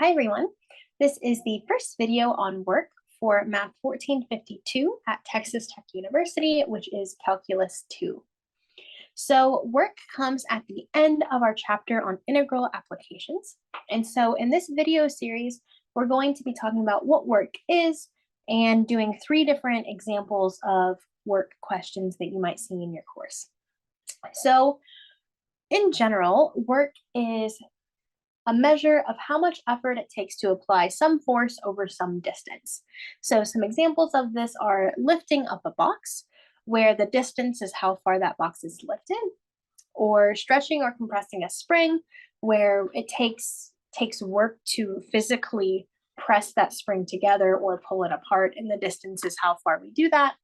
Hi everyone. This is the first video on work for Math 1452 at Texas Tech University, which is Calculus 2. So work comes at the end of our chapter on integral applications. And so in this video series, we're going to be talking about what work is and doing 3 different examples of work questions that you might see in your course. So in general, work is a measure of how much effort it takes to apply some force over some distance. So some examples of this are lifting up a box, where the distance is how far that box is lifted, or stretching or compressing a spring, where it takes work to physically press that spring together or pull it apart, and the distance is how far we do that.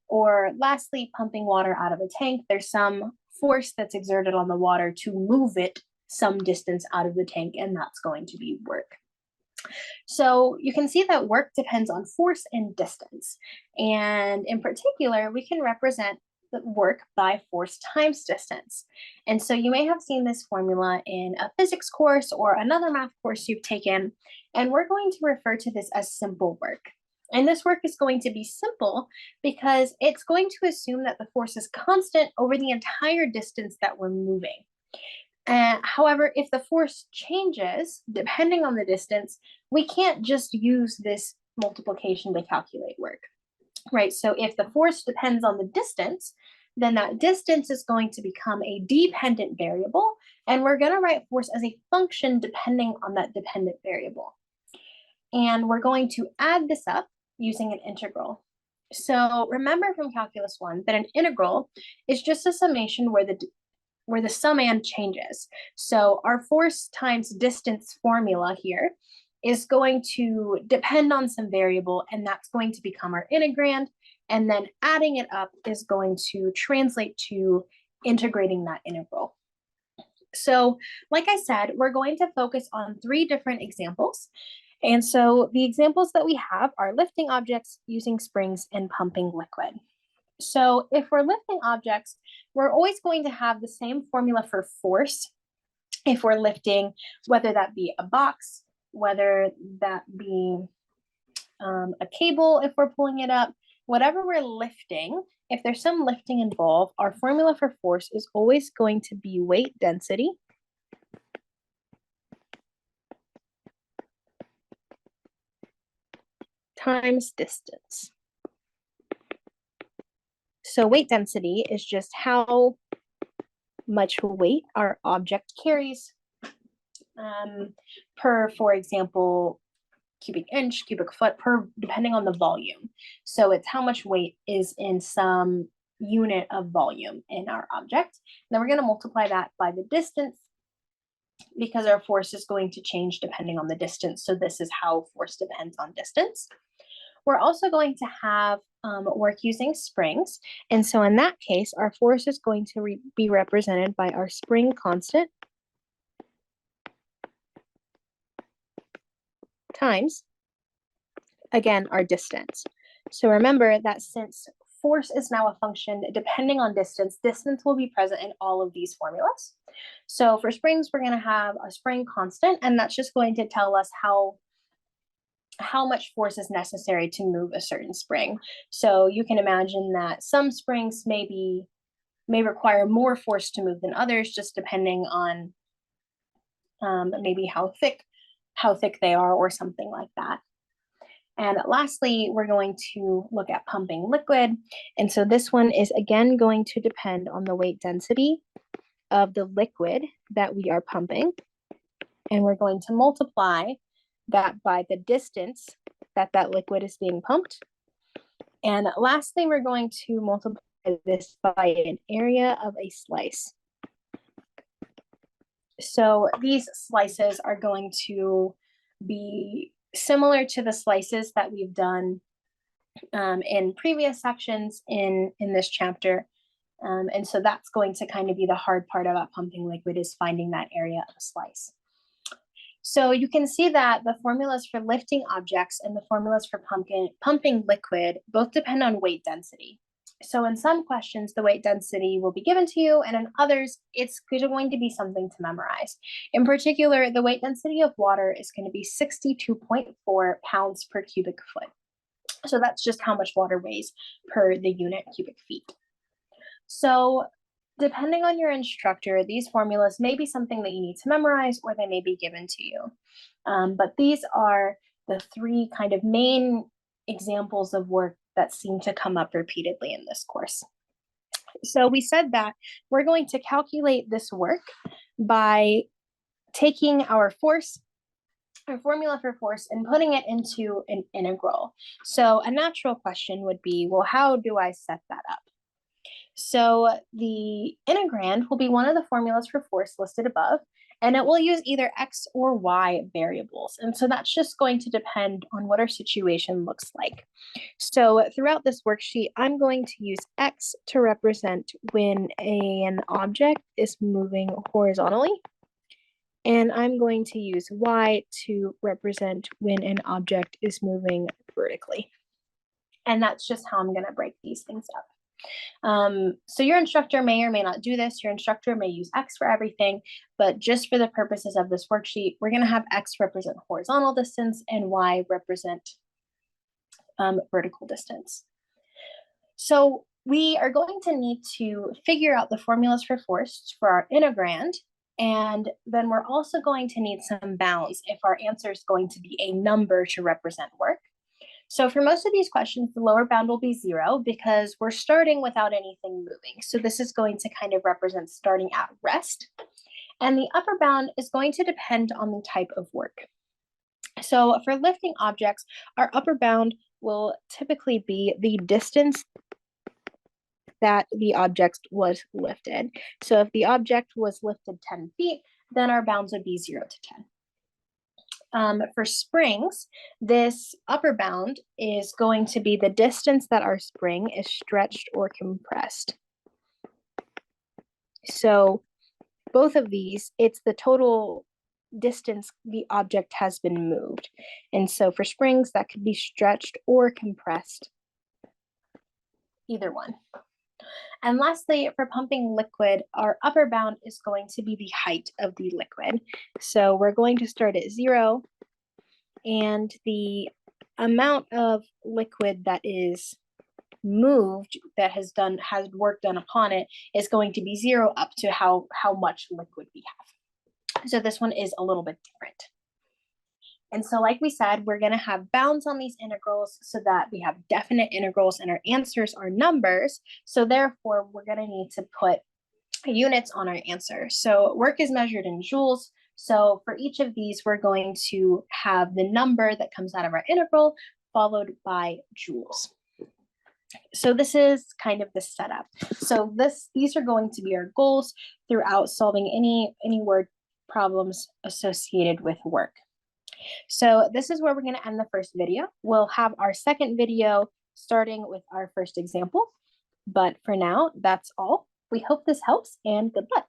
Or lastly, pumping water out of a tank. There's some force that's exerted on the water to move it some distance out of the tank, and that's going to be work. So you can see that work depends on force and distance. And in particular, we can represent the work by force times distance. And so you may have seen this formula in a physics course or another math course you've taken, and we're going to refer to this as simple work. And this work is going to be simple because it's going to assume that the force is constant over the entire distance that we're moving. However, if the force changes depending on the distance, we can't just use this multiplication to calculate work, right? So if the force depends on the distance, then that distance is going to become a dependent variable, and we're going to write force as a function depending on that dependent variable. And we're going to add this up using an integral. So remember from Calculus 1 that an integral is just a summation where the summand changes. So our force times distance formula here is going to depend on some variable, and that's going to become our integrand, and then adding it up is going to translate to integrating that integral. So like I said, we're going to focus on 3 different examples. And so the examples that we have are lifting objects, using springs, and pumping liquid. So if we're lifting objects, we're always going to have the same formula for force if we're lifting, whether that be a box, whether that be a cable if we're pulling it up, whatever we're lifting, if there's some lifting involved, our formula for force is always going to be weight density times distance. So weight density is just how much weight our object carries per, for example, cubic inch, cubic foot, depending on the volume. So it's how much weight is in some unit of volume in our object. And then we're going to multiply that by the distance, because our force is going to change depending on the distance. So this is how force depends on distance. We're also going to have work using springs. And so in that case, our force is going to be represented by our spring constant times, again, our distance. So remember that since force is now a function depending on distance, distance will be present in all of these formulas. So for springs, we're going to have a spring constant, and that's just going to tell us how much force is necessary to move a certain spring. So you can imagine that some springs may require more force to move than others, just depending on maybe how thick they are or something like that. And lastly, we're going to look at pumping liquid. And so this one is again going to depend on the weight density of the liquid that we are pumping. And we're going to multiply that by the distance that liquid is being pumped. And lastly, we're going to multiply this by an area of a slice. So these slices are going to be similar to the slices that we've done in previous sections in this chapter. And so that's going to kind of be the hard part about pumping liquid, is finding that area of a slice. So you can see that the formulas for lifting objects and the formulas for pumping liquid both depend on weight density. So in some questions, the weight density will be given to you, and in others, it's going to be something to memorize. In particular, the weight density of water is going to be 62.4 pounds per cubic foot. So that's just how much water weighs per the unit cubic feet. So depending on your instructor, these formulas may be something that you need to memorize or they may be given to you. But these are the three kind of main examples of work that seem to come up repeatedly in this course. So we said that we're going to calculate this work by taking our formula for force and putting it into an integral. So a natural question would be, well, how do I set that up? So the integrand will be one of the formulas for force listed above, and it will use either x or y variables. And so that's just going to depend on what our situation looks like. So throughout this worksheet, I'm going to use x to represent when an object is moving horizontally, and I'm going to use y to represent when an object is moving vertically. And that's just how I'm going to break these things up. So your instructor may or may not do this. Your instructor may use X for everything, but just for the purposes of this worksheet, we're going to have X represent horizontal distance and Y represent vertical distance. So we are going to need to figure out the formulas for force for our integrand, and then we're also going to need some bounds if our answer is going to be a number to represent work. So for most of these questions, the lower bound will be 0 because we're starting without anything moving. So this is going to kind of represent starting at rest. And the upper bound is going to depend on the type of work. So for lifting objects, our upper bound will typically be the distance that the object was lifted. So if the object was lifted 10 feet, then our bounds would be 0 to 10. For springs, this upper bound is going to be the distance that our spring is stretched or compressed. So both of these, it's the total distance the object has been moved. And so for springs, that could be stretched or compressed, either one. And lastly, for pumping liquid, our upper bound is going to be the height of the liquid. So we're going to start at 0, and the amount of liquid that is moved, that has work done upon it, is going to be 0 up to how much liquid we have. So this one is a little bit different. And so like we said, we're going to have bounds on these integrals so that we have definite integrals and our answers are numbers. So therefore, we're going to need to put units on our answer. So work is measured in joules. So for each of these, we're going to have the number that comes out of our integral followed by joules. So this is kind of the setup. So these are going to be our goals throughout solving any word problems associated with work. So this is where we're going to end the first video. We'll have our second video starting with our first example. But for now, that's all. We hope this helps and good luck.